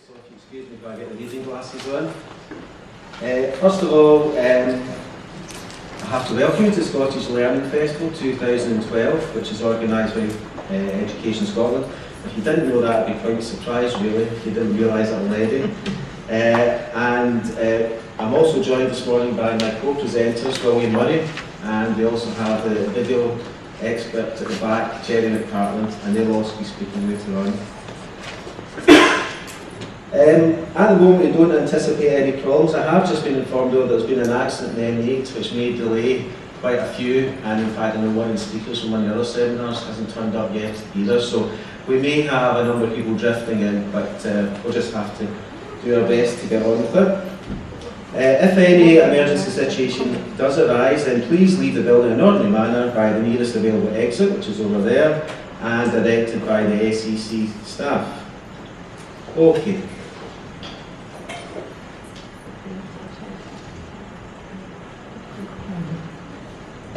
So if you excuse me if I get the reading glasses on. First of all, I have to welcome you to Scottish Learning Festival 2012, which is organised by Education Scotland. If you didn't know that, I'd be quite surprised really, if you didn't realise that already. I'm also joined this morning by my co-presenters, William Murray, and we also have the video expert at the back, Gerry McPartlane, and they'll also be speaking later on. At the moment we don't anticipate any problems. I have just been informed though there's been an accident in M8 which may delay quite a few, and in fact I know one of the speakers from one of the other seminars hasn't turned up yet either, so we may have a number of people drifting in, but we'll just have to do our best to get on with it. If any emergency situation does arise, then please leave the building in an orderly manner by the nearest available exit, which is over there, and directed by the SEC staff. Okay.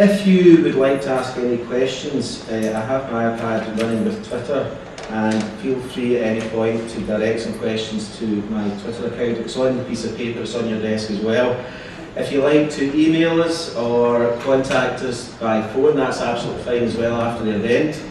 If you would like to ask any questions, I have my iPad running with Twitter, and feel free at any point to direct some questions to my Twitter account. It's on the piece of paper, it's on your desk as well. If you like to email us or contact us by phone, that's absolutely fine as well after the event.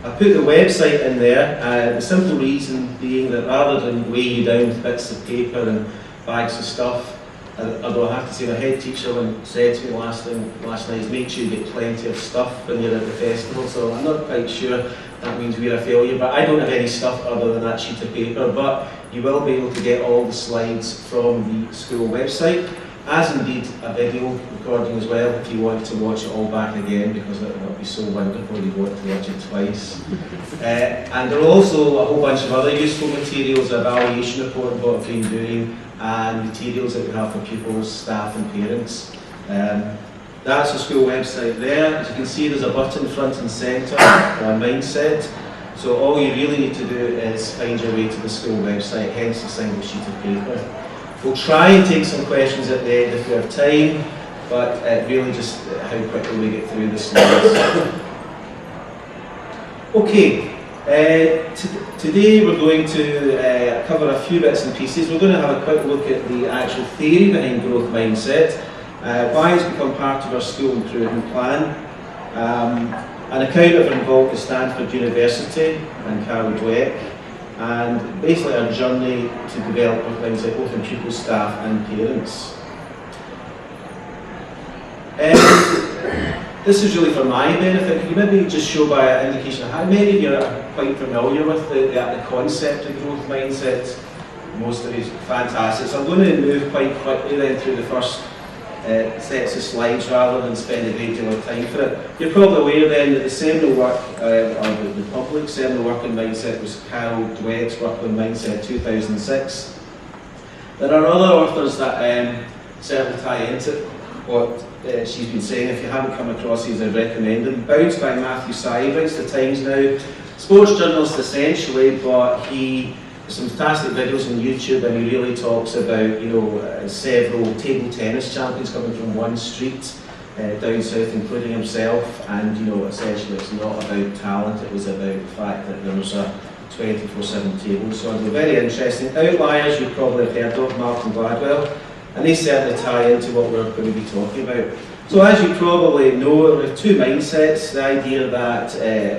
I put the website in there, the simple reason being that rather than weigh you down with bits of paper and bags of stuff, although I have to say my head teacher said to me last night is make sure you get plenty of stuff when you're at the festival, so I'm not quite sure that means we're a failure, but I don't have any stuff other than that sheet of paper, but you will be able to get all the slides from the school website, as indeed a video recording as well if you want to watch it all back again, because it will be so wonderful you want to watch it twice. And there are also a whole bunch of other useful materials, evaluation report of what we've been doing, and materials that we have for pupils, staff and parents. That's the school website there. As you can see, there's a button front and centre on Mindset. So all you really need to do is find your way to the school website, hence the single sheet of paper. We'll try and take some questions at the end if we have time, but really just how quickly we get through the slides. Okay. Today we're going to cover a few bits and pieces. We're going to have a quick look at the actual theory behind growth mindset, why it's become part of our school improvement plan, an account of our involvement with Stanford University and Carol Dweck, and basically our journey to develop growth mindset both in pupils, staff and parents. This is really for my benefit. Can you maybe just show by an indication of how many of you are quite familiar with the concept of growth mindset? Most of you, fantastic. So I'm going to move quite quickly then through the first sets of slides rather than spend a great deal of time for it. You're probably aware then that the seminal work, or the public seminal work on mindset was Carol Dweck's work on mindset 2006. There are other authors that certainly tie into what she's been saying. If you haven't come across these, I recommend them. Bounced by Matthew Sybrids, the Times now. Sports journalist essentially, but he has some fantastic videos on YouTube, and he really talks about, several table tennis champions coming from one street down south, including himself, and essentially it's not about talent, it was about the fact that there was a 24/7 table. So they're very interesting. Outliers you probably have heard of, Malcolm Gladwell, and they certainly tie into what we're going to be talking about. So as you probably know, there are two mindsets, the idea that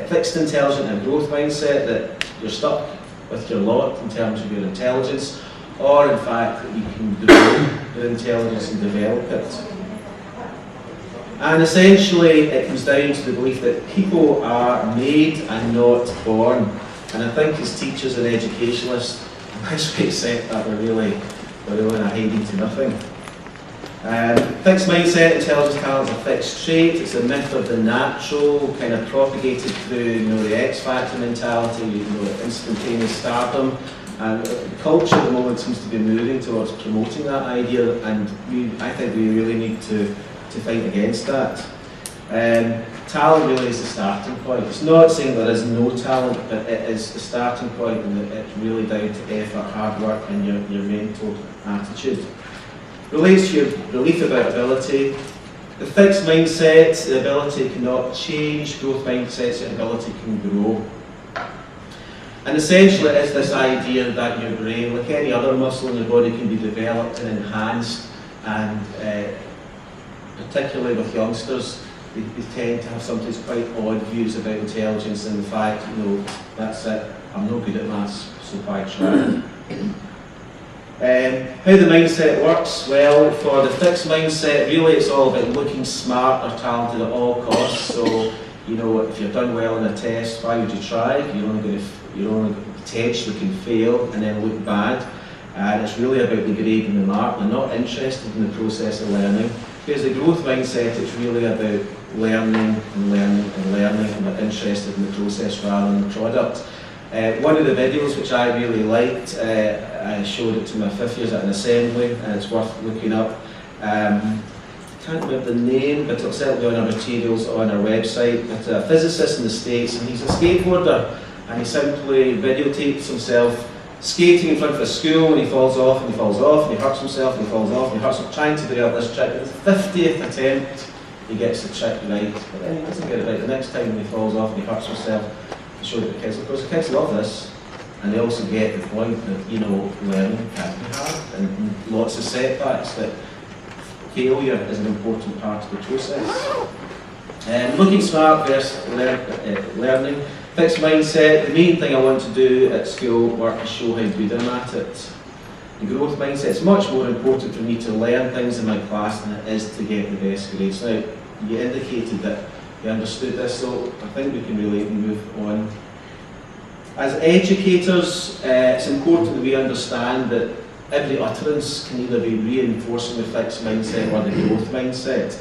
fixed intelligence and growth mindset, that you're stuck with your lot in terms of your intelligence, or in fact that you can grow your intelligence and develop it. And essentially it comes down to the belief that people are made and not born. And I think as teachers and educationalists, unless we accept that, we're really in a hiding to nothing. Fixed mindset, intelligence, talent is a fixed trait. It's a myth of the natural, kind of propagated through, the X Factor mentality, instantaneous stardom. And the culture at the moment seems to be moving towards promoting that idea, and I think we really need to fight against that. Talent really is the starting point. It's not saying there is no talent, but it is the starting point, and it's really down to effort, hard work, and your mental attitude. Relates to your belief about ability. The fixed mindset, the ability cannot change. Growth mindset, the ability can grow. And essentially it is this idea that your brain, like any other muscle in your body, can be developed and enhanced, and particularly with youngsters, they tend to have sometimes quite odd views about intelligence and the fact, you know, that's it, I'm no good at maths, so why try? How the mindset works? Well, for the fixed mindset, really it's all about looking smart or talented at all costs. So, you know, if you've done well in a test, why would you try? You're only potentially can fail and then look bad. And it's really about the grade and the mark. They're not interested in the process of learning. Because the growth mindset, it's really about learning and learning and learning, and they're interested in the process rather than the product. One of the videos which I really liked, I showed it to my 5th years at an assembly, and it's worth looking up. I can't remember the name, but it'll certainly be on our materials on our website. But a physicist in the States, and he's a skateboarder, and he simply videotapes himself skating in front of a school, and he falls off and he falls off, and he hurts himself and he falls off and he hurts himself, trying to do out this trick. At his 50th attempt, he gets the trick right, but then he doesn't get it right. The next time when he falls off and he hurts himself, he showed it to the kids. Of course, the kids love this, and they also get the point that, you know, learning can be hard, and lots of setbacks, that failure is an important part of the process. Looking smart versus learning. Fixed mindset, the main thing I want to do at school work is show how good I'm at it. The growth mindset, it's much more important for me to learn things in my class than it is to get the best grades. Now, you indicated that you understood this, so I think we can really move on. As educators, it's important that we understand that every utterance can either be reinforcing the fixed mindset or the growth mindset.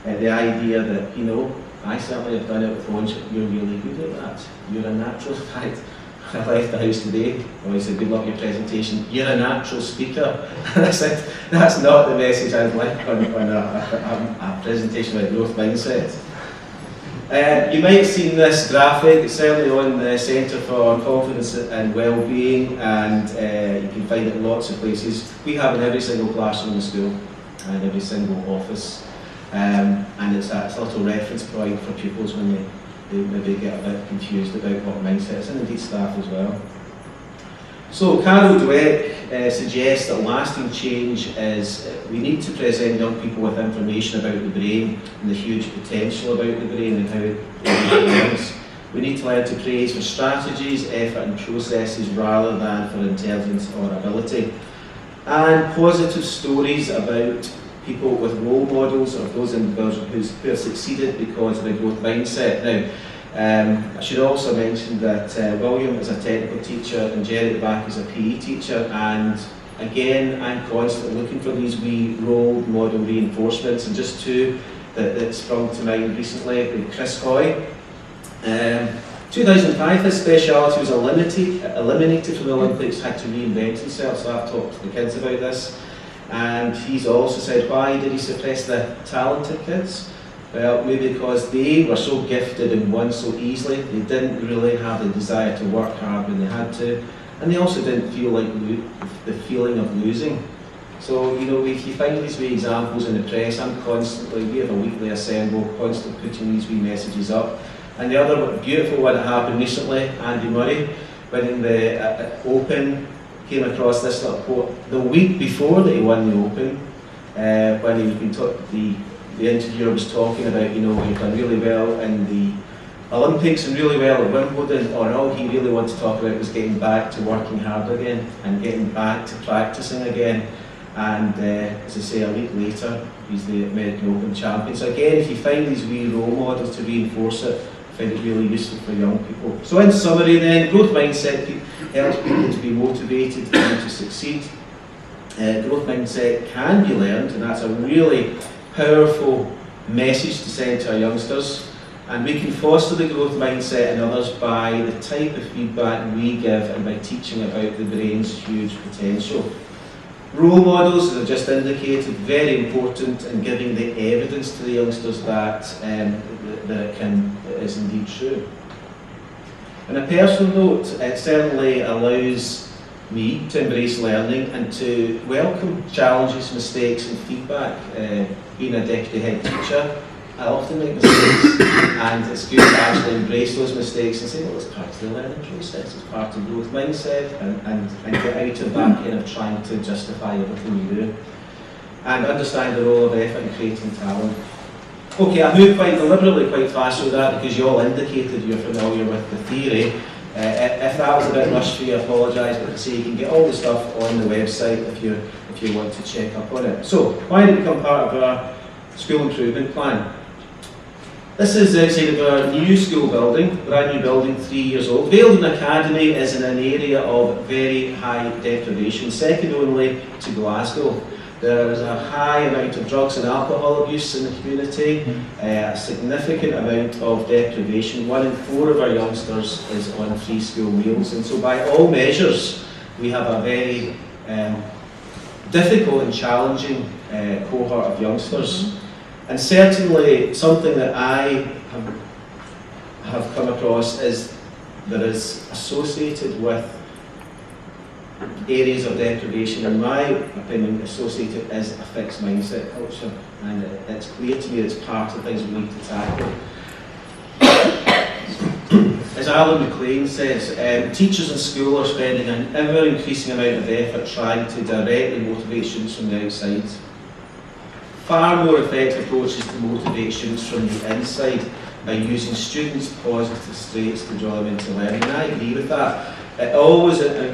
The idea that, you know, I certainly have done it with lunch, you're really good at that. You're a natural. In fact, I left the house today, I said, good luck with your presentation, you're a natural speaker. And I said, that's not the message I'd like on a presentation about growth mindset. You might have seen this graphic, it's certainly on the Centre for Confidence and Wellbeing, and you can find it in lots of places. We have in every single classroom in the school and every single office. And it's a little reference point for pupils when they maybe get a bit confused about what mindset is, and indeed staff as well. So Carol Dweck suggests that lasting change is we need to present young people with information about the brain and the huge potential about the brain and how it learns. We need to learn to praise for strategies, effort and processes rather than for intelligence or ability. And positive stories about people with role models of those individuals who have succeeded because of a growth mindset. Now, I should also mention that William is a technical teacher and Gerry at the back is a PE teacher, and again I'm constantly looking for these wee role model reinforcements, and just two that sprung to mind recently. Chris Hoy. 2005 his speciality was eliminated from the Olympics, had to reinvent himself, so I've talked to the kids about this. And he's also said, why did he suppress the talented kids? Well, maybe because they were so gifted and won so easily, they didn't really have the desire to work hard when they had to, and they also didn't feel like the feeling of losing. So, you know, if you find these wee examples in the press, we have a weekly assemble, constantly putting these wee messages up. And the other beautiful one that happened recently, Andy Murray, winning the Open, came across this little quote the week before that he won the Open, when the interviewer was talking about, you know, he'd done really well in the Olympics and really well at Wimbledon, or all he really wanted to talk about was getting back to working hard again and getting back to practicing again. And as I say, a week later, he's the American Open champion. So again, if you find these wee role models to reinforce it, I find it really useful for young people. So in summary then, growth mindset helps people to be motivated and to succeed. Growth mindset can be learned, and that's a really powerful message to send to our youngsters. And we can foster the growth mindset in others by the type of feedback we give and by teaching about the brain's huge potential. Role models, as I just indicated, very important in giving the evidence to the youngsters that it is indeed true. On a personal note, it certainly allows me to embrace learning and to welcome challenges, mistakes and feedback. Being a deputy head teacher, I often make mistakes, and it's good to actually embrace those mistakes and say, well, it's part of the learning process, it's part of growth mindset, and get out of that kind of trying to justify everything you do. And understand the role of effort in creating talent. Okay, I moved quite deliberately quite fast with that because you all indicated you're familiar with the theory. If that was a bit rushed for you, I apologise, but I say you can get all the stuff on the website if you want to check up on it. So, why did it become part of our school improvement plan? This is outside of our new school building, brand new building, 3 years old. Vailden Academy is in an area of very high deprivation, second only to Glasgow. There is a high amount of drugs and alcohol abuse in the community, a significant amount of deprivation. 1 in 4 of our youngsters is on free school meals, and so by all measures we have a very difficult and challenging cohort of youngsters. And certainly something that I have come across is that is associated with areas of deprivation, in my opinion, associated is a fixed mindset culture, and it's clear to me that it's part of things we need to tackle. As Alan McPartlane says, teachers in school are spending an ever-increasing amount of effort trying to directly motivate students from the outside. Far more effective approaches to motivate students from the inside by using students' positive traits to draw them into learning. And I agree with that.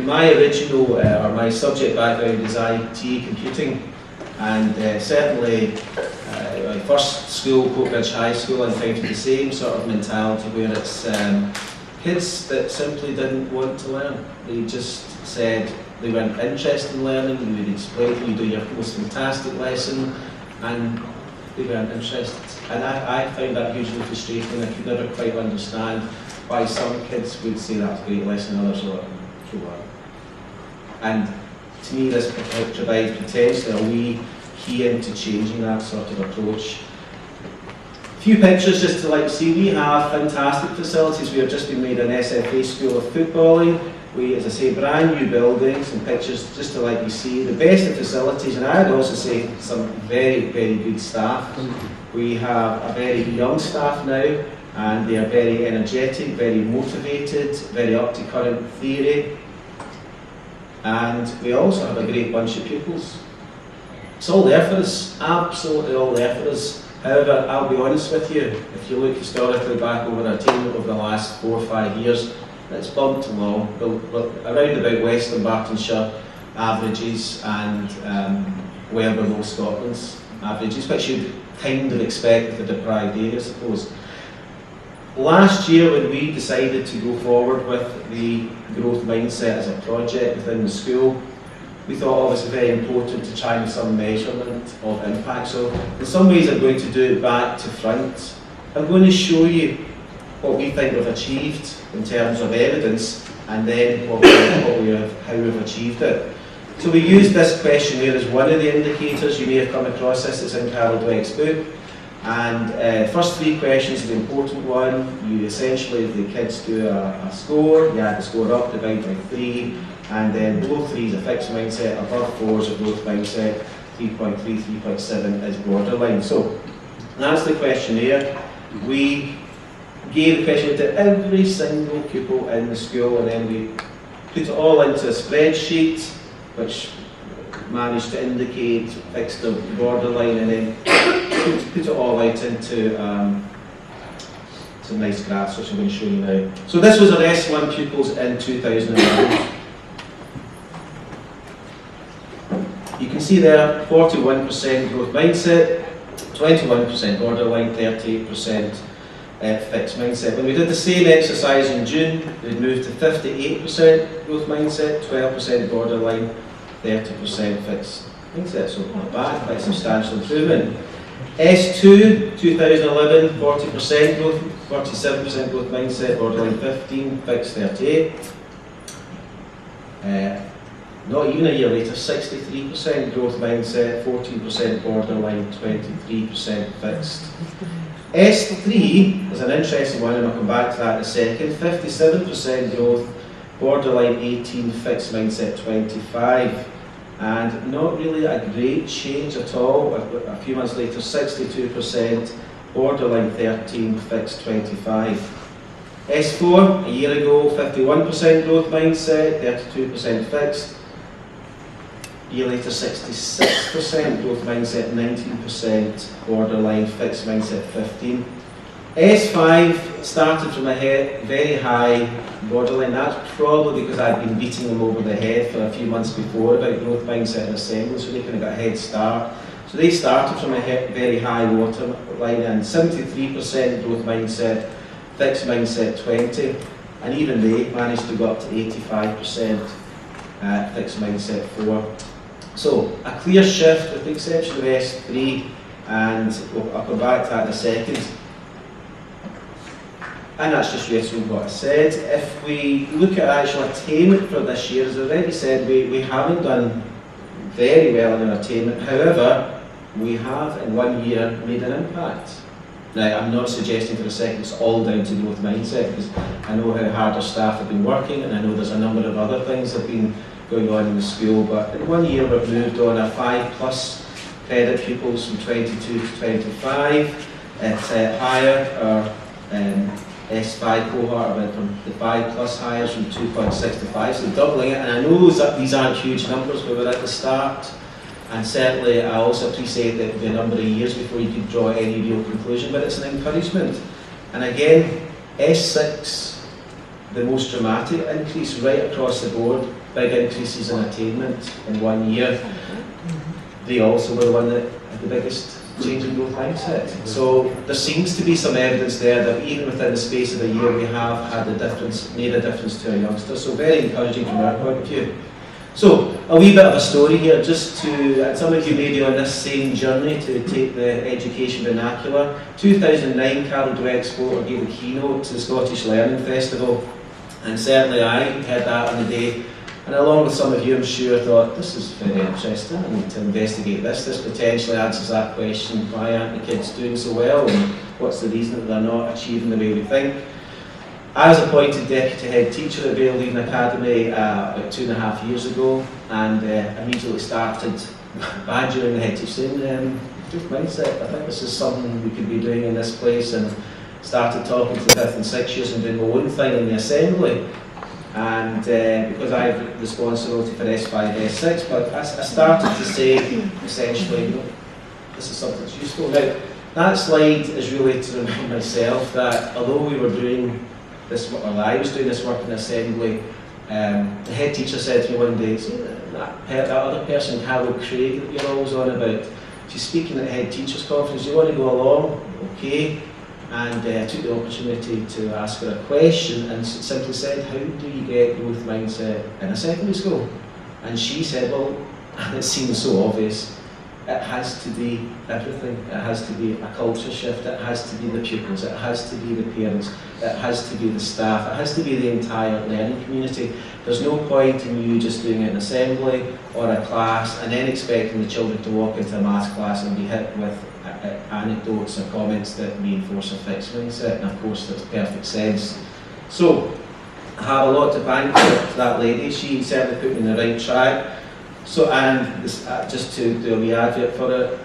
My original or my subject background is IT, computing, and certainly my first school, Coatbridge High School, encountered the same sort of mentality where it's kids that simply didn't want to learn. They just said they weren't interested in learning. You would explain, you do your most fantastic lesson, and they weren't interested. And I found that hugely frustrating. I could never quite understand why some kids would say that's a great lesson, others are like, so what? And to me this provides potentially a wee key into changing that sort of approach. A few pictures just to see. We have fantastic facilities. We have just been made an SFA school of footballing. We, as I say, brand new buildings, and pictures just to you see the best of facilities, and I would also say some very, very good staff. We have a very young staff now, and they are very energetic, very motivated, very up to current theory. And we also have a great bunch of pupils. It's all there for us, absolutely all there for us. However, I'll be honest with you, if you look historically back over our team over the last 4 or 5 years, it's bumped along, around about Western Bartonshire averages and well below Scotland's averages, which you'd kind of expect with a deprived area, I suppose. Last year, when we decided to go forward with the growth mindset as a project within the school, we thought it was very important to try and some measurement of impact. So in some ways I'm going to do it back to front. I'm going to show you what we think we've achieved in terms of evidence, and then how we've achieved it. So we used this questionnaire as one of the indicators. You may have come across this, it's in Carol Dweck's book. And first 3 questions are the important one. You essentially, if the kids do a score, you add the score up, divide by 3, and then below 3 is a fixed mindset, above 4 is a growth mindset, 3.3, 3.7 is borderline. So that's the questionnaire. We gave the questionnaire to every single pupil in the school, and then we put it all into a spreadsheet, which managed to indicate fixed or borderline, and then put it all out into some nice graphs, which I'm going to show you now. So this was our S1 pupils in 2011. You can see there 41% growth mindset, 21% borderline, 38% fixed mindset. When we did the same exercise in June, we'd moved to 58% growth mindset, 12% borderline, 30% fixed mindset. So not bad, quite substantial improvement. S2, 2011, 40% growth, 47% growth mindset, borderline 15, fixed 38. Not even a year later, 63% growth mindset, 14% borderline, 23% fixed. S3 is an interesting one, and I'll come back to that in a second. 57% growth, borderline 18, fixed mindset 25. And not really a great change at all. A few months later, 62%, borderline 13, fixed 25. S4, a year ago, 51% growth mindset, 32% fixed. A year later, 66% growth mindset, 19% borderline, fixed mindset 15. S5 started from a very high borderline. That's probably because I'd been beating them over the head for a few months before about growth mindset and assembly, so they kind of got a head start. So they started from a very high waterline, and 73% growth mindset, fixed mindset 20, and even they managed to go up to 85% fixed mindset 4. So a clear shift with the exception of S3, and I'll come back to that in a second. And that's just reiterating what I said. If we look at actual attainment for this year, as I already said, we haven't done very well in our attainment. However, we have in 1 year made an impact. Now, I'm not suggesting for a second it's all down to growth mindset, because I know how hard our staff have been working, and I know there's a number of other things that have been going on in the school, but in 1 year we've moved on our 5+ credit pupils from 22 to 25. It's higher, our S5 cohort went from the 5+ hires from 2.6 to 5, so doubling it. And I know these aren't huge numbers, but we're at the start. And certainly I also appreciate that the number of years before you could draw any real conclusion, but it's an encouragement. And again, S6, the most dramatic increase right across the board, big increases in attainment in 1 year. They also were the one that had the biggest change in growth mindset. So there seems to be some evidence there that even within the space of a year we have had a difference, made a difference to our youngsters. So very encouraging from our point of view. So a wee bit of a story here, just to, some of you may be on this same journey to take the education vernacular. 2009, Carol Dweck gave a keynote to the Scottish Learning Festival, and certainly I had that on the day. And along with some of you, I'm sure, thought, this is very interesting, I need to investigate this. This potentially answers that question, why aren't the kids doing so well, and what's the reason that they're not achieving the way we think? I was appointed Deputy Head Teacher at Vale Leaving Academy about 2.5 years ago, and immediately started badgering the head teacher, saying, growth mindset, I think this is something we could be doing in this place, and started talking to the 5th and 6th years and doing my own thing in the assembly. And because I have responsibility for S5, S6, but I started to say, essentially, this is something that's useful. Now, that slide is really to remind myself that although we were doing this, or I was doing this work in assembly, the head teacher said to me one day, that other person, Carol Craig, that you're always on about, she's speaking at the head teachers conference, do you want to go along? Okay. And I took the opportunity to ask her a question and simply said, how do you get growth mindset in a secondary school? And she said, well, and it seems so obvious, it has to be everything. It has to be a culture shift, it has to be the pupils, it has to be the parents, it has to be the staff, it has to be the entire learning community. There's no point in you just doing it in assembly or a class and then expecting the children to walk into a maths class and be hit with anecdotes or comments that reinforce a fixed mindset, and of course that's perfect sense. So I have a lot to thank to that lady. She certainly put me in the right track. So, and this, just to do a wee advert for it,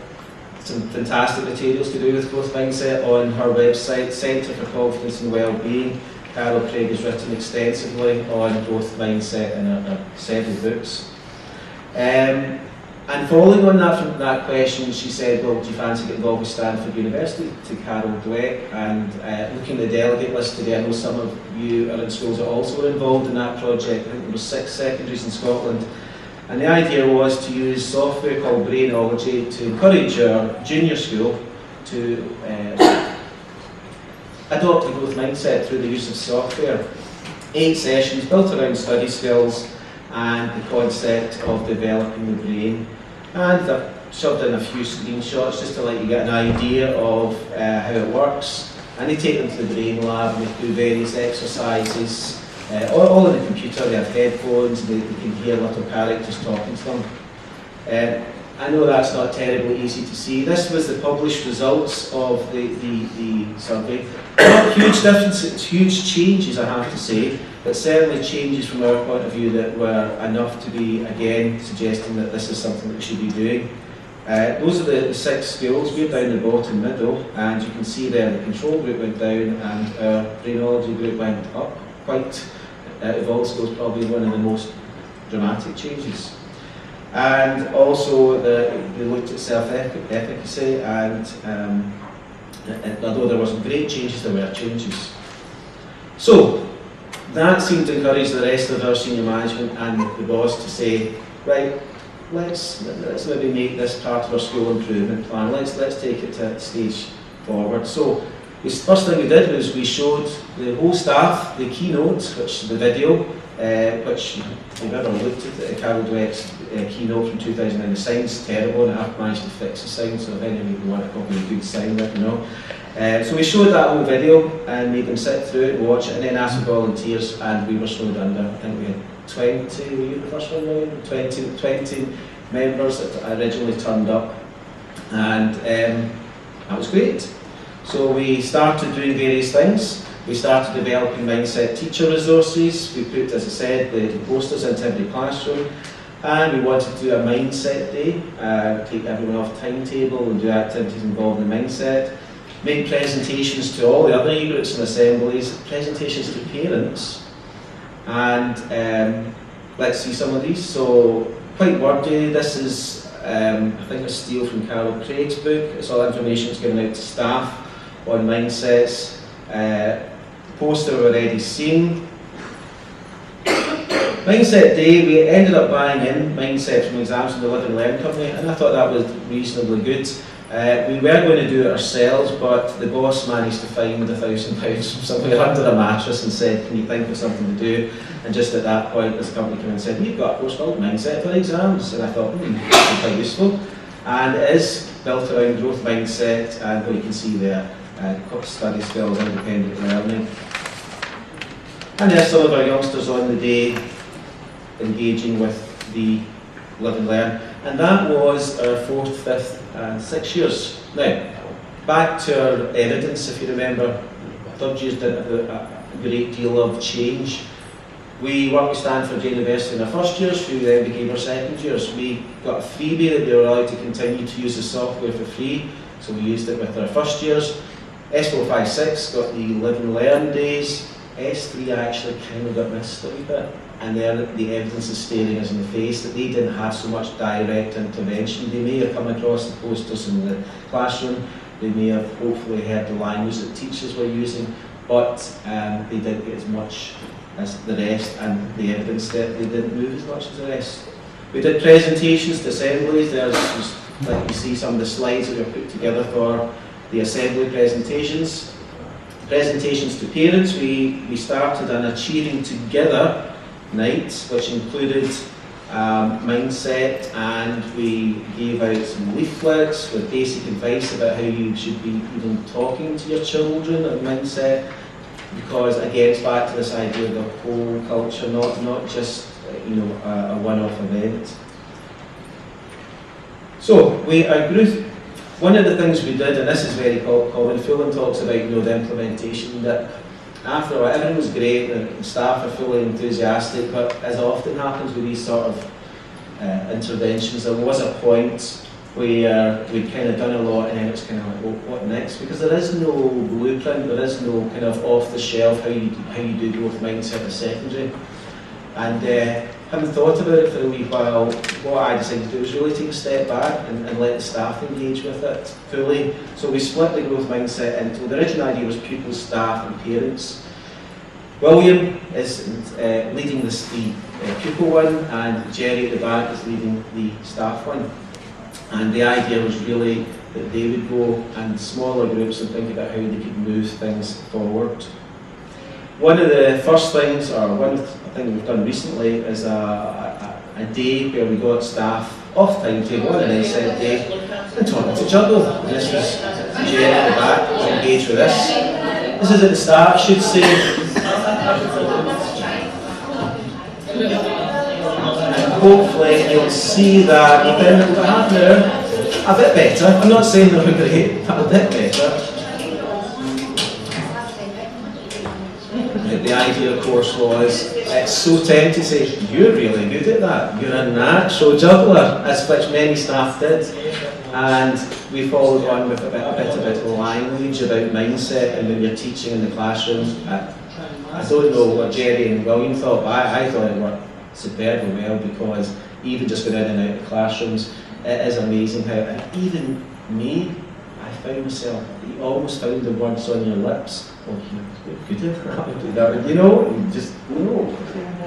some fantastic materials to do with growth mindset on her website, Centre for Confidence and Wellbeing. Carol Craig has written extensively on growth mindset in her several books. And following on that from that question, she said, well, do you fancy getting involved with Stanford University, to Carol Dweck? And looking at the delegate list today, I know some of you are in schools that also were involved in that project. I think there were 6 secondaries in Scotland. And the idea was to use software called Brainology to encourage our junior school to adopt a growth mindset through the use of software. 8 sessions built around study skills and the concept of developing the brain. And I've shoved in a few screenshots just to let you get an idea of how it works. And they take them to the brain lab and they do various exercises. All on the computer, they have headphones, they can hear little characters talking to them. I know that's not terribly easy to see. This was the published results of the survey. Not huge differences, huge changes, I have to say, but certainly changes from our point of view that were enough to be, again, suggesting that this is something that we should be doing. Those are the 6 schools. We're down the bottom middle, and you can see there the control group went down and our brainology group went up quite. Of all schools, probably one of the most dramatic changes. And also they looked at self-efficacy, and although there wasn't great changes, there were changes. So that seemed to encourage the rest of our senior management and the boss to say, right, let's maybe make this part of our school improvement plan. Let's take it to a stage forward. So the first thing we did was we showed the whole staff the keynote, which the video, which if you've ever looked at the Carol Dweck's keynote from 2009, the sign's terrible, and I've managed to fix the sign, so if any of you want a copy of a good sign, let me know. So we showed that whole video and made them sit through it and watch it, and then asked for volunteers, and we were snowed under. I think we had 20, were you the first one, William? 20 members that originally turned up, and that was great. So we started doing various things. We started developing mindset teacher resources. We put, as I said, the posters into every classroom, and we wanted to do a mindset day, take everyone off timetable and do activities involving the mindset. Make presentations to all the other e-groups and assemblies, presentations to parents, and let's see some of these. So, quite wordy. This is, I think, a steal from Carol Craig's book. It's all information that's given out to staff on mindsets. Poster we've already seen. Mindset Day, we ended up buying in Mindset from exams from the Live and Learn company, and I thought that was reasonably good. We were going to do it ourselves, but the boss managed to find £1,000 from somewhere under a mattress and said, can you think of something to do? And just at that point, this company came in and said, we've got a course called Mindset for exams. And I thought, that's quite useful. And it is built around growth mindset, and what you can see there, study skills, independent learning. And there's some of our youngsters on the day engaging with the Live and Learn. And that was our 4th, 5th and 6th years. Now, back to our evidence, if you remember, 3rd years didn't have a great deal of change. We worked with Stanford University in our 1st years, who then became our 2nd years. We got a freebie that we were allowed to continue to use the software for free, so we used it with our 1st years. S456 got the Live and Learn days. S3 actually kind of got missed a wee bit, and then the evidence is staring us in the face that they didn't have so much direct intervention. They may have come across the posters in the classroom, they may have hopefully heard the language that teachers were using, but they didn't get as much as the rest, and the evidence that they didn't move as much as the rest. We did presentations to assemblies. There's just, like you see, some of the slides that were put together for the assembly presentations. Presentations to parents, we started an Achieving Together night, which included mindset, and we gave out some leaflets with basic advice about how you should be even talking to your children and mindset, because again it's back to this idea of the whole culture, not just a one-off event. So our group. One of the things we did, and this is very common, Fulham talks about the implementation, that after a while everything was great and the staff are fully enthusiastic, but as often happens with these sort of interventions, there was a point where we'd kind of done a lot and then it's kind of like, well, what next? Because there is no blueprint, there is no kind of off-the-shelf how you do growth mindset at secondary. And having thought about it for a wee while, what I decided to do was really take a step back and let the staff engage with it fully. So we split the growth mindset into, the original idea was pupils, staff and parents. William is leading the pupil one, and Gerry at the back is leading the staff one. And the idea was really that they would go in smaller groups and think about how they could move things forward. One of the first things, or one of the things we've done recently, is a day where we got staff off timetable, an inset day, and taught them to juggle. And this was Gerry at the back, was engaged with this. This is at the start, I should say. And hopefully you'll see that within about half an hour, a bit better. I'm not saying they were great, but a bit better. The idea, of course, was it's so tempting to say, you're really good at that, you're a natural juggler, as which many staff did. And we followed on with a bit about language, about mindset, and when you're teaching in the classroom. I don't know what Gerry and William thought, but I thought it worked superbly well, because even just going in and out of classrooms, it is amazing how, and even me, I found myself, you almost found the words on your lips. Oh, you could have that, you know, you just, no.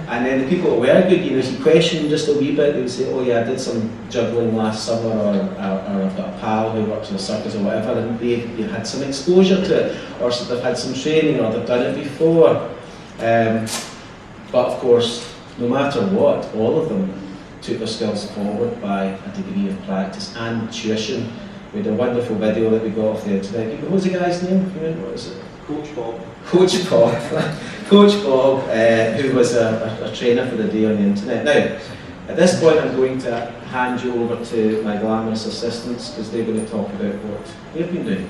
And then the people that were good, you know, if you question just a wee bit, they would say, oh yeah, I did some juggling last summer, or I've got a pal who works in a circus or whatever, and they had some exposure to it, or they've had some training, or they've done it before. But of course, no matter what, all of them took their skills forward by a degree of practice and tuition. We had a wonderful video that we got off the internet. What was the guy's name? What is it? Coach Bob. Coach Bob. Coach Bob, who was a trainer for the day on the internet. Now, at this point, I'm going to hand you over to my glamorous assistants, because they're going to talk about what they've been doing.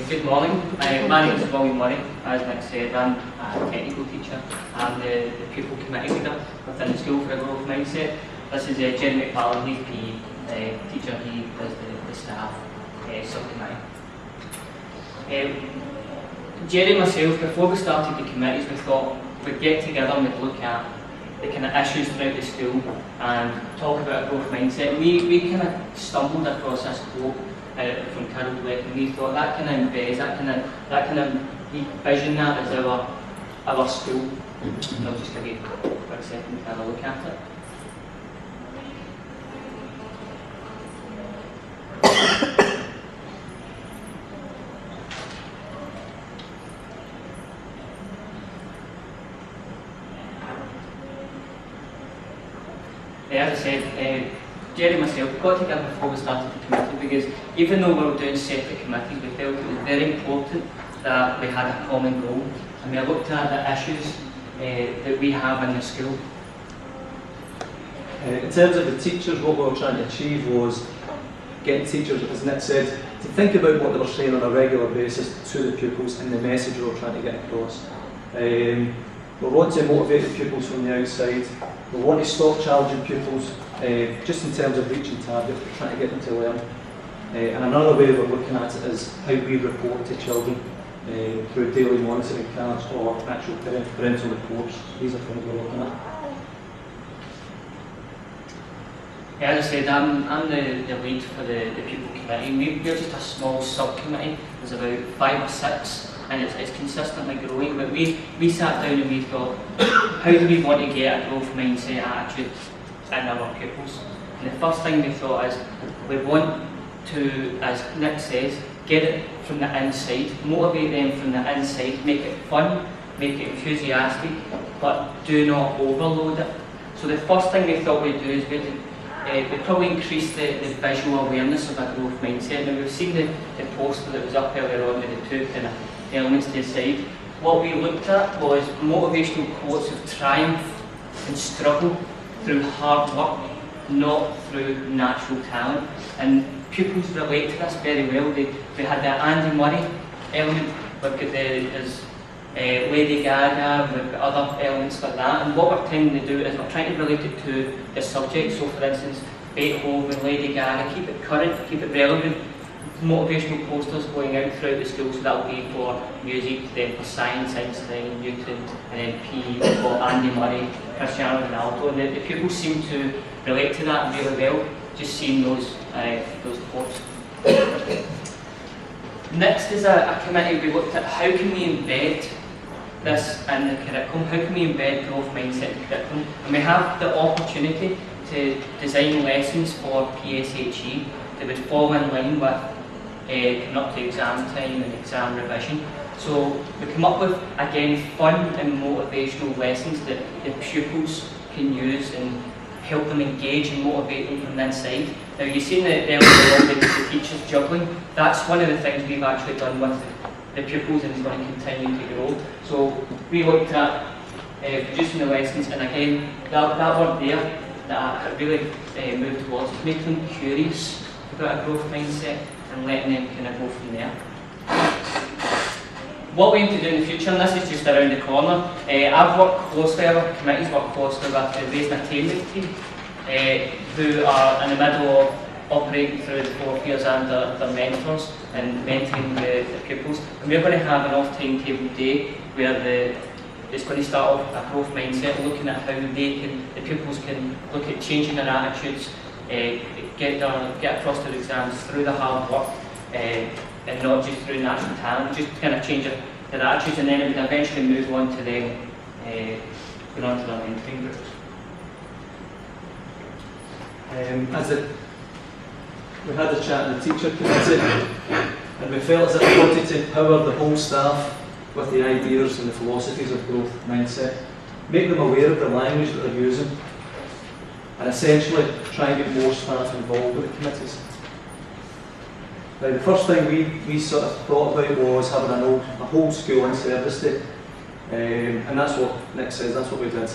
Good morning. My name is William Murray. As Nick said, I'm a technical teacher. I'm the pupil committee leader within the School for a Growth Mindset. This is Gerry McPartlane, he's PE teacher. He does the staff subcommittee. Gerry and myself, before we started the committees, we thought we'd get together and we'd look at the kind of issues throughout the school and talk about a growth mindset. We kind of stumbled across this quote from Carol Dweck, and we thought that kind of embeds, that kind of vision that as our school. And I'll just give you a quick second to have a look at it. As I said, Gerry and myself, we got together before we started the committee, because even though we were doing separate committees, we felt it was very important that we had a common goal, and we looked at the issues that we have in the school. In terms of the teachers, what we were trying to achieve was getting teachers, as Nick said, to think about what they were saying on a regular basis to the pupils and the message we were trying to get across. We want to motivate the pupils from the outside. We want to stop challenging pupils just in terms of reaching targets. We're trying to get them to learn. And another way we're looking at it is how we report to children through daily monitoring cards or actual parental reports. These are things we're looking at. Yeah, as I said, I'm the lead for the pupil committee. We're just a small subcommittee. There's about 5 or 6, and it's consistently growing. But we sat down and we thought, how do we want to get a growth mindset attitude in our pupils? And the first thing we thought is, we want to, as Nick says, get it from the inside, motivate them from the inside, make it fun, make it enthusiastic, but do not overload it. So the first thing we thought we'd do is we'd probably increase the visual awareness of a growth mindset. Now, we've seen the poster that was up earlier on with the 2 kind of elements to the side. What we looked at was motivational quotes of triumph and struggle through hard work, not through natural talent. And pupils relate to this very well. We had the Andy Murray element, we've got there's Lady Gaga, we've got other elements like that. And what we're trying to do is we're trying to relate it to the subject. So for instance, Beethoven, Lady Gaga, keep it current, keep it relevant. Motivational posters going out throughout the school, so that'll be for music, then for science, Einstein, Newton, and then PE for Andy Murray, Cristiano Ronaldo. And the pupils seem to relate to that really well, just seeing those quotes. Next is a committee we looked at how can we embed this in the curriculum, how can we embed growth mindset in the curriculum, and we have the opportunity to design lessons for PSHE that would fall in line with coming up to exam time and exam revision. So we come up with, again, fun and motivational lessons that the pupils can use and help them engage and motivate them from the inside. Now, you've seen the earlier on the teachers juggling. That's one of the things we've actually done with the pupils, and it's going to continue to grow. So we looked at producing the lessons, and again, that weren't there, that I really moved towards making them curious about a growth mindset and letting them kind of go from there. what we aim to do in the future, and this is just around the corner, I've worked closely, our committees work closely with the Raising Attainment team, who are in the middle of operating through the 4th years and their mentors and mentoring the pupils. And we're going to have an off-timetable day where it's going to start off with a growth mindset, looking at how the pupils can look at changing their attitudes, get across their exams through the hard work, and not just through natural talent, just kind of change their attitudes, and then it would eventually move on to them going on to their mentoring groups. We had a chat in the teacher committee, and we felt as if we wanted to empower the whole staff with the ideas and the philosophies of growth mindset, make them aware of the language that they're using, and essentially try and get more staff involved with the committees. Now, the first thing we sort of thought about was having a whole school in service day, and that's what Nick says, that's what we did.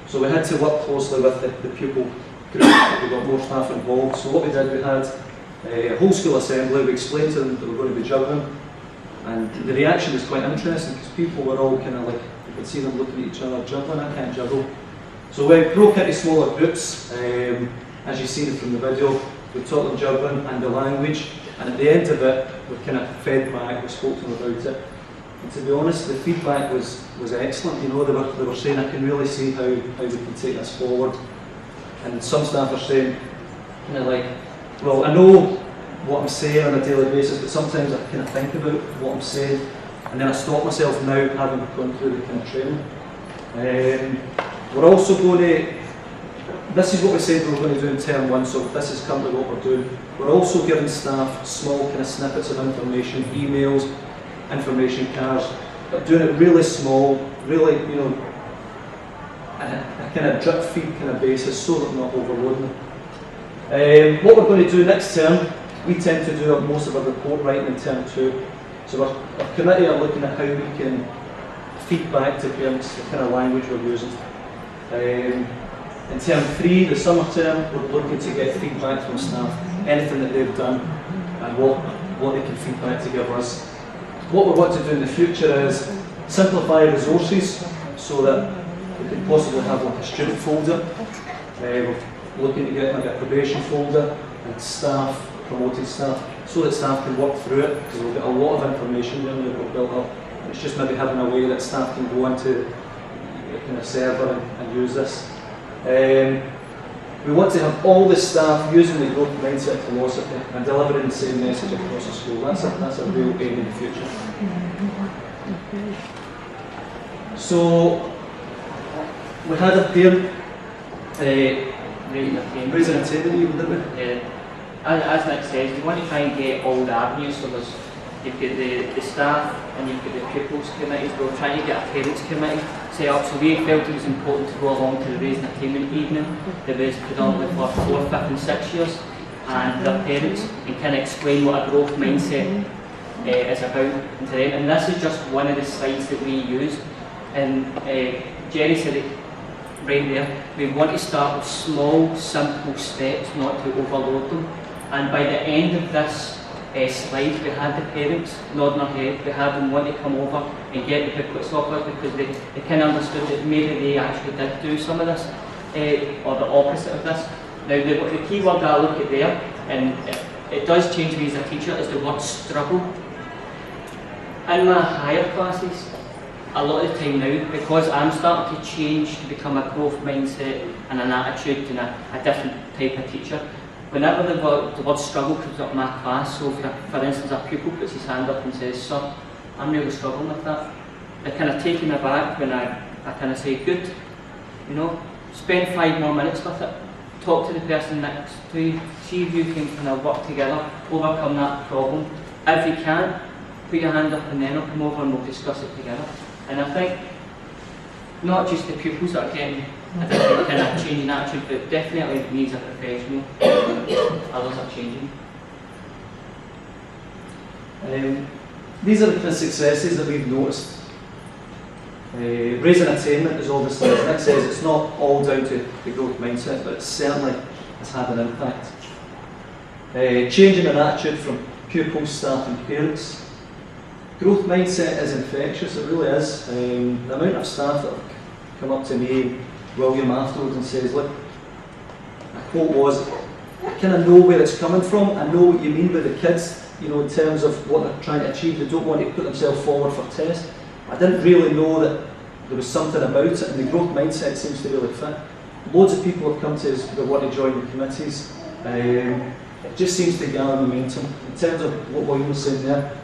So we had to work closely with the pupil group, we got more staff involved. So what we did, we had a whole school assembly, we explained to them that we were going to be juggling, and the reaction was quite interesting because people were all kind of like, you could see them looking at each other, juggling, I can't juggle. So we broke into smaller groups, as you've seen from the video, we taught them juggling and the language, and at the end of it, we kind of fed back, we spoke to them about it. And to be honest, the feedback was excellent. You know, they were saying, I can really see how we can take this forward. And some staff are saying, kind of like, well, I know what I'm saying on a daily basis, but sometimes I kind of think about what I'm saying, and then I stop myself now, having gone through the kind of training. We're also going to, this is what we said we were going to do in term 1, so this is currently what we're doing. We're also giving staff small kind of snippets of information, emails, information cards, but doing it really small, really, you know, a kind of drip feed kind of basis, so that we're not overloading them. What we're going to do next term, we tend to do most of our report writing in term 2. So our committee are looking at how we can feed back to parents the kind of language we're using. In term 3, the summer term, we're looking to get feedback from staff, anything that they've done and what they can feed back to give us. What we want to do in the future is simplify resources so that we can possibly have like a student folder. We're looking to get like a probation folder and staff, promoted staff, so that staff can work through it, because we'll get a lot of information there that we've built up. It's just maybe having a way that staff can go into the kind of server and use this. We want to have all the staff using the growth mindset philosophy and delivering the same message across the school. That's a real aim in the future. So we had a parent raising a table, didn't we? Yeah. As Nick says, we want to try and get all the avenues. So you've got the staff and you've got the pupils committees. We're trying to get a parents committee set up. So we felt it was important to go along to the Raising Attainment evening that was predominantly for 4th, 5th and 6th years and their parents, and kind of explain what a growth mindset is about to them. And this is just one of the slides that we use. And Gerry said it right there, we want to start with small, simple steps, not to overload them. And by the end of this slide, we had the parents nodding their head, we had them want to come over and get the booklets off us, because they kind of understood that maybe they actually did do some of this, or the opposite of this. Now the key word I look at there, and it does change me as a teacher, is the word struggle. In my higher classes, a lot of the time now, because I'm starting to change to become a growth mindset and an attitude and a different type of teacher, whenever the word struggle comes up in my class, so for instance a pupil puts his hand up and says, "Sir, I'm really struggling with that," they're kind of taken aback when I kind of say, "Good, you know, spend 5 more minutes with it, talk to the person next to you, see if you can kind of work together, overcome that problem. If you can, put your hand up and then I'll come over and we'll discuss it together." And I think not just the pupils that are getting a different kind of changing attitude, but definitely me as a professional, others are changing. These are the kind of successes that we've noticed. Raising attainment is obviously, as Nick says, it's not all down to the growth mindset, but it certainly has had an impact. Changing an attitude from pupils, staff and parents. growth mindset is infectious, it really is. The amount of staff that have come up to me, William, afterwards and says, look, a quote was, I kind of know where it's coming from, I know what you mean by the kids, you know, in terms of what they're trying to achieve. They don't want to put themselves forward for test. I didn't really know that there was something about it, and the growth mindset seems to really fit. Loads of people have come to us that want to join the committees. It just seems to gather momentum. In terms of what William was saying there,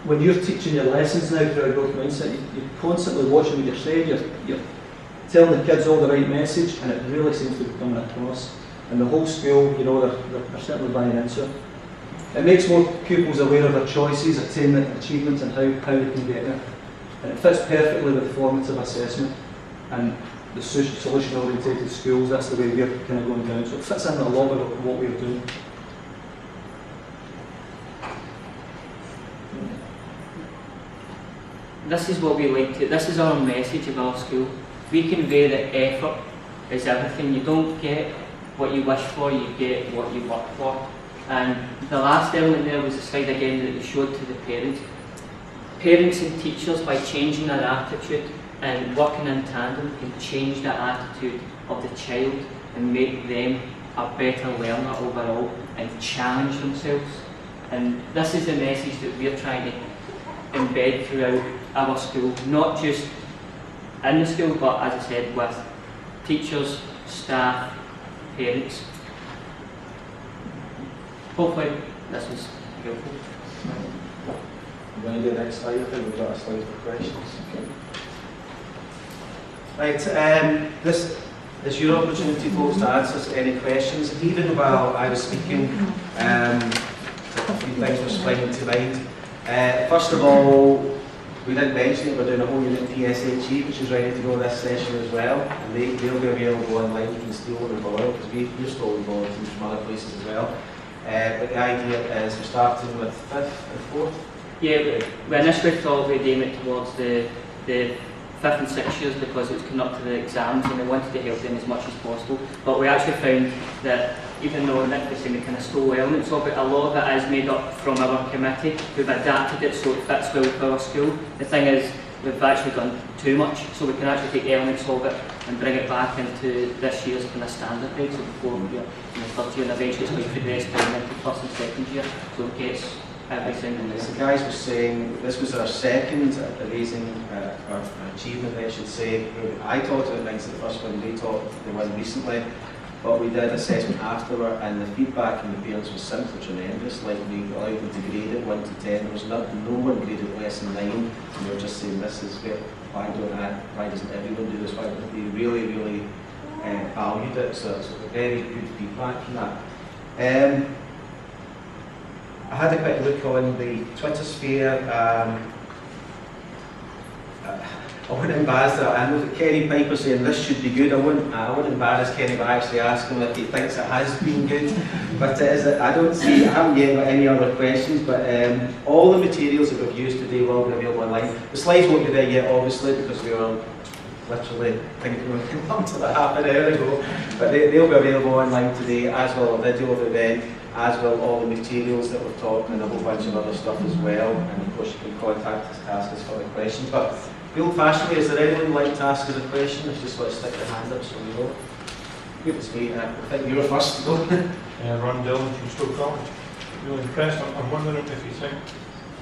when you're teaching your lessons now through a growth mindset, you're constantly watching what you're saying, you're telling the kids all the right message, and it really seems to be coming across. And the whole school, you know, they're certainly buying into it. It makes more pupils aware of their choices, attainment, achievements, and how they can get there. And it fits perfectly with formative assessment and the solution-orientated schools. That's the way we're kind of going down. So it fits in a lot of what we're doing. This is what we like to, this is our message of our school. We convey that effort is everything. You don't get what you wish for, you get what you work for. And the last element there was the slide again that we showed to the parents. Parents and teachers, by changing their attitude and working in tandem, can change the attitude of the child and make them a better learner overall and challenge themselves. And this is the message that we're trying to embed throughout our school, not just in the school, but as I said, with teachers, staff, parents. Hopefully this was helpful. I'm going to do the next slide. I think we've got a slide for questions. Right, this is your opportunity, folks, to answer any questions. Even while I was speaking, a few things were springing to mind. First of all, we didn't mention it, we're doing a whole unit PSHE, which is ready to go this session as well, and they'll be available online. You can steal them and borrow, because we're stolen volunteers from other places as well. But the idea is we're starting with 5th and 4th. Yeah, we initially thought we'd aim it towards the 5th and 6th years because it was coming up to the exams and we wanted to help them as much as possible. But we actually found that even though Nick was saying we kind of stole elements of it, a lot of it is made up from our committee. We've adapted it so it fits well with our school. The thing is, we've actually done too much, so we can actually take elements of it and bring it back into this year's kind of standard grade. So before we get in the 3rd year, and eventually it's going to progress down into 1st and 2nd year, so it gets everything in there. As the guys were saying, this was our second raising, our achievement, I should say. I talked about things at the first one, they talked the one recently, but we did assessment afterward, and the feedback from the parents was simply tremendous. Like, we allowed them to grade it 1 to 10. There was no one graded less than 9, and they were just saying, this is good. Why doesn't everyone do this? Why don't they really valued it? So it's very good feedback from that. I had a quick look on the Twitter sphere. I wouldn't embarrass her. I know that Kenny Piper saying this should be good. I wouldn't embarrass Kenny by actually asking him if he thinks it has been good. But I haven't yet got any other questions. But all the materials that we've used today will be available online. The slides won't be there yet, obviously, because we were literally thinking we could come to that half an hour ago. But they'll be available online today, as well as a video of the event, as well all the materials that we've taught, and a whole bunch of other stuff as well. And of course, you can contact us to ask us for the questions. But the old-fashioned way, is there anyone who'd like to ask us a question? It's just like stick your hand up so we know. Good, it's me. I think you were first to go. Ron Dillon from Stoke College. Really impressed. I'm wondering if you think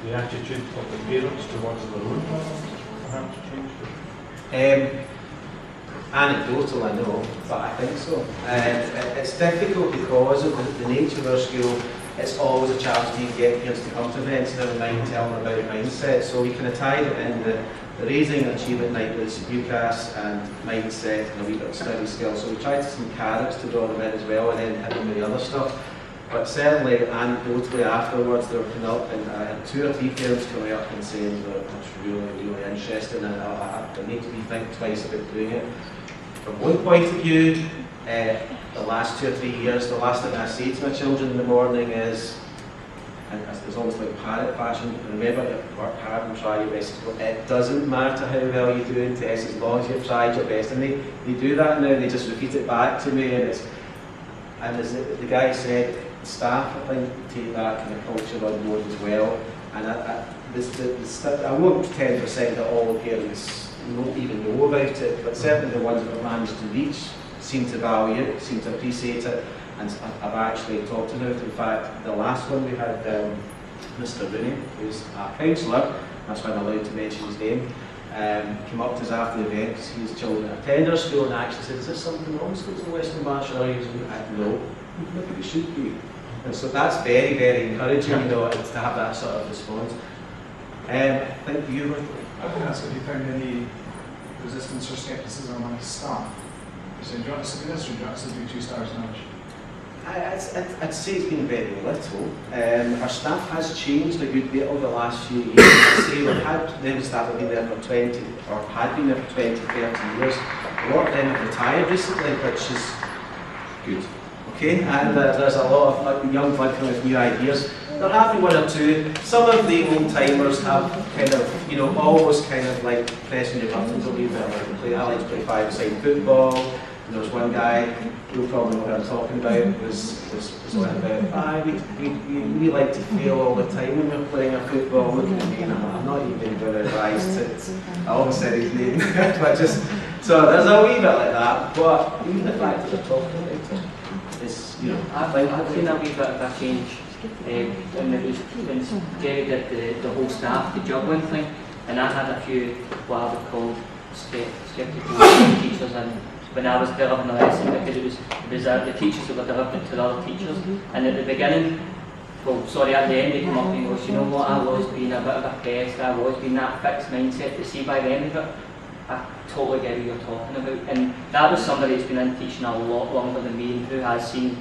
the attitude of the parents towards their own problems perhaps changed? Anecdotal, I know, but I think so. It's difficult because of the nature of our school. It's always a challenge to get parents to come to events, never mind telling them about mindset. So we kind of tied it in the raising achievement night with UCAS and mindset and a wee bit of study skills. So we tried some carrots to draw them in as well, and then hit them with the other stuff. But certainly, anecdotally afterwards, they were coming up, and I had 2 or 3 parents coming up and saying that that's really interesting, and I need to think twice about doing it. From one point of view, the last 2 or 3 years, the last thing I say to my children in the morning is, and it's almost like parrot fashion, remember to work hard and try your best. It doesn't matter how well you do in tests as long as you've tried your best. And they do that now, they just repeat it back to me, and as the guy said, staff, I think, take that kind of culture on board as well. And I won't pretend for a second that all the parents even know about it, but certainly the ones that I've managed to reach seem to value it, seem to appreciate it, and I've actually talked to them. In fact, the last one we had Mr. Rooney, who's a counsellor, that's why I'm allowed to mention his name, came up to us after the event because his children attend our school and actually said, is there something wrong with schools in Western Marshall? No, maybe we should be. And so that's very, very encouraging, you know, to have that sort of response. I think you were... I think that's if you found any resistance or scepticism among staff. You said, do you want us to do this or do you want us to do 2 stars nudge? I'd say it's been very little. Our staff has changed a good bit over the last few years. I'd say we've had them staff have been there for 20, or had been there for 20, 30 years. A lot of them have retired recently, which is good. Okay, and there's a lot of young blood coming with new ideas. There have been 1 or 2. Some of the old timers have kind of, you know, always kind of like pressing your buttons a wee bit. I like to play 5-a-side football. And there was one guy, you'll probably know what I'm talking about, was on about, we like to fail all the time when we're playing a football. Look at me, and I'm not even going to rise to, I almost said his name, but just, so there's a wee bit like that, but even the fact that they're talking about it is, you know. I've seen a wee bit of a change when Gerry did the whole staff, the juggling thing, and I had a few, what I would call skeptical teachers in. When I was delivering the lesson, because it was the teachers that were delivering it to the other teachers, and at the beginning, at the end they come up and go, you know what, I was being a bit of a pest, I was being that fixed mindset, to see by the end of it, I totally get what you're talking about. And that was somebody that's been in teaching a lot longer than me and who has seen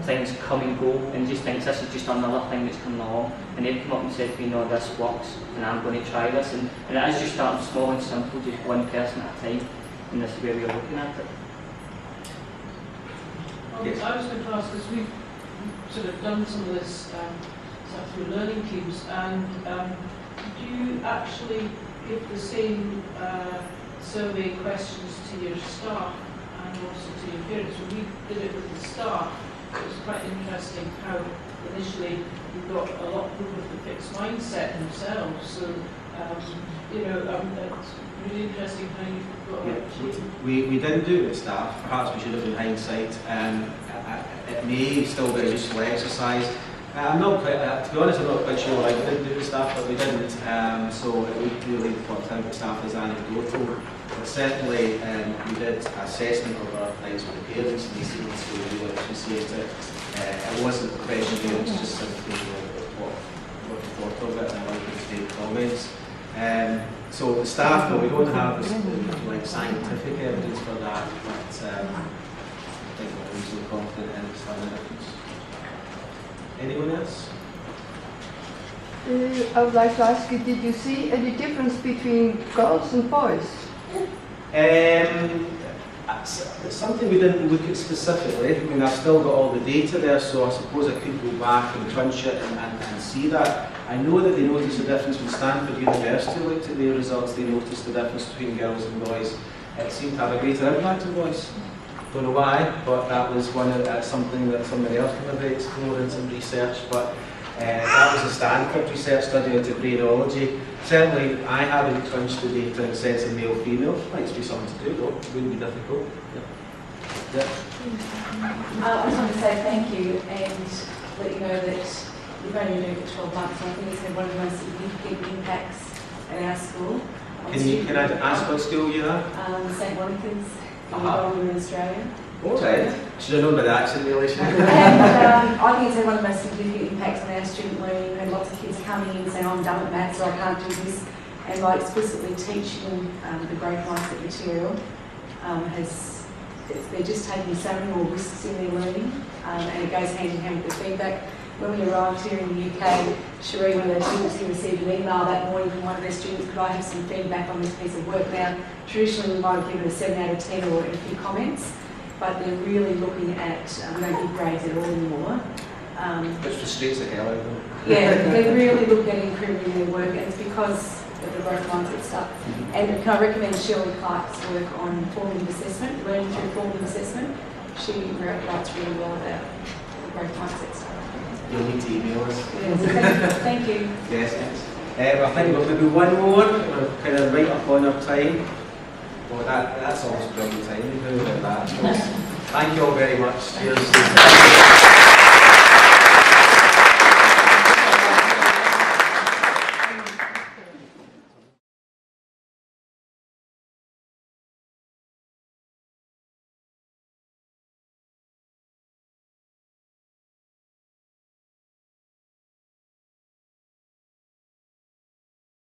things come and go and just thinks this is just another thing that's coming along, and they've come up and said to me, no, this works and I'm going to try this, and it is just starting small and simple, just one person at a time. And this is where we are looking at it. Yes. I was going to ask, because we've sort of done some of this stuff through learning teams, and do you actually give the same survey questions to your staff and also to your parents? When we did it with the staff, it was quite interesting how initially we got a lot of people with a fixed mindset themselves. So, it's really interesting how you've got we didn't do it with staff. Perhaps we should have in hindsight. It may still be a useful exercise. I'm not quite, to be honest, I'm not quite sure why we didn't do it with staff, but we didn't. So it would really what time with staff is anecdotal. But certainly we did assessment of our things with the parents, and they seemed to really appreciate it. It wasn't questionnaire, it was just simply what they thought of it, and I wanted to take comments. So the staff, but we don't have like scientific evidence for that, but I think we're reasonably confident in understanding the difference. Anyone else? I would like to ask you, did you see any difference between girls and boys? It's something we didn't look at specifically. I mean, I've still got all the data there, so I suppose I could go back and crunch it and see that. I know that they noticed the difference when Stanford University looked at their results. They noticed the difference between girls and boys. It seemed to have a greater impact on boys. Don't know why, but that was something that somebody else kind of explored in some research. But that was a Stanford research study into brainology. Certainly, I haven't crunched the data in the sense of male-female. Might be something to do, though. It wouldn't be difficult. Yeah. I just want to say thank you and let you know that we've only been doing it for 12 months, and I think it's been one of the most significant impacts at our school. Can I ask what school you are? St Monica's in Australia. All right. Should have known by the accent relation. And I think it's had one of the most significant impacts on our student learning. We've had lots of kids coming in saying, I'm done at maths or I can't do this. And by explicitly teaching the growth mindset material, they're just taking so many more risks in their learning, and it goes hand in hand with the feedback. When we arrived here in the UK, Cherie, one of our students, he received an email that morning from one of their students, could I have some feedback on this piece of work? Now, traditionally we might have given a 7 out of 10 or a few comments, but they're really looking at, we don't give grades at all anymore. Which frustrates the hell out of them. Yeah, they're really looking at improving their work, and it's because of the growth mindset stuff. And can I recommend Shirley Clark's work on formative assessment, learning through formative assessment? She writes really well about the growth mindset stuff. you'll need to email us. Thank you. Yes, yes. I think we'll maybe one more. We're kind of right up on our time. Well, that's almost brilliant time. Thank you all very much. Cheers.